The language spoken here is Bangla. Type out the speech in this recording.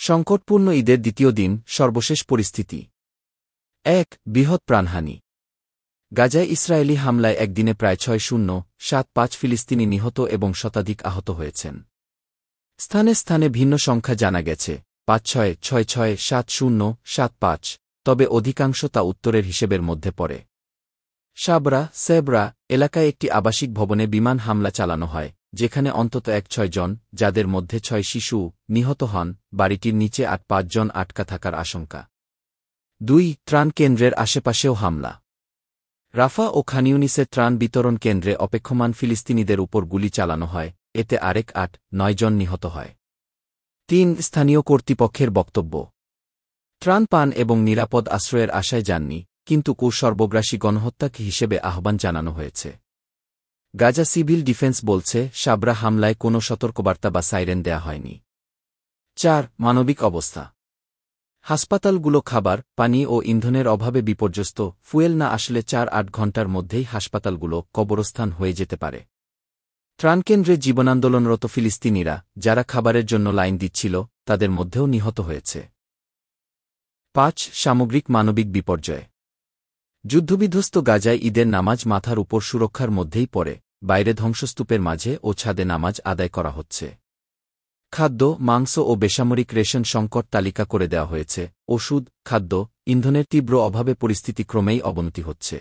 সংকটপূর্ণ ঈদের দ্বিতীয় দিন সর্বশেষ পরিস্থিতি ১ বৃহৎ প্রাণহানি গাজায় ইসরায়েলি হামলায় একদিনে প্রায় ৬,০৭৫ ফিলিস্তিনি নিহত এবং শতাধিক আহত হয়েছেন। স্থানে স্থানে ভিন্ন সংখ্যা জানা গেছে ৫,৬,৬,৭,০,৭,৫, তবে অধিকাংশ তা উত্তরের হিসেবের মধ্যে পড়ে। সাবরা সেবরা এলাকায় একটি আবাসিক ভবনে বিমান হামলা চালানো হয়, যেখানে অন্তত ১৬ জন, যাদের মধ্যে ৬ শিশু, নিহত হন। বাড়িটির নিচে ৮-৫ জন আটকা থাকার আশঙ্কা। ২ ত্রাণ কেন্দ্রের আশেপাশেও হামলা। রাফা ও খানিউনিসের ত্রাণ বিতরণ কেন্দ্রে অপেক্ষমান ফিলিস্তিনিদের উপর গুলি চালানো হয়, এতে আরেক ৮-৯ জন নিহত হয়। ৩ স্থানীয় কর্তৃপক্ষের বক্তব্য, ত্রাণ পান এবং নিরাপদ আশ্রয়ের আশায় যাননি, কিন্তু সর্বগ্রাসী গণহত্যা হিসেবে আহ্বান জানানো হয়েছে। গাজা সিভিল ডিফেন্স বলছে সাবরা হামলায় কোনো সতর্কবার্তা বা সাইরেন দেয়া হয়নি। ৪ মানবিক অবস্থা। হাসপাতালগুলো খাবার, পানি ও ইন্ধনের অভাবে বিপর্যস্ত। ফুয়েল না আসলে ৪-৮ ঘণ্টার মধ্যেই হাসপাতালগুলো কবরস্থান হয়ে যেতে পারে। ত্রাণকেন্দ্রে জীবনান্দোলনরত ফিলিস্তিনিরা, যারা খাবারের জন্য লাইন দিচ্ছিল, তাদের মধ্যেও নিহত হয়েছে। ৫ সামগ্রিক মানবিক বিপর্যয়। যুদ্ধবিধ্বস্ত গাজায় ঈদের নামাজ মাথার উপর সুরক্ষার মধ্যেই পড়ে, বাইরে ধ্বংসস্তূপের মাঝে ও ছাদে নামাজ আদায় করা হচ্ছে। খাদ্য, মাংস ও বেসামরিক রেশন সংকট তালিকা করে দেওয়া হয়েছে। ওষুধ, খাদ্য, ইন্ধনের তীব্র অভাবে পরিস্থিতি ক্রমেই অবনতি হচ্ছে।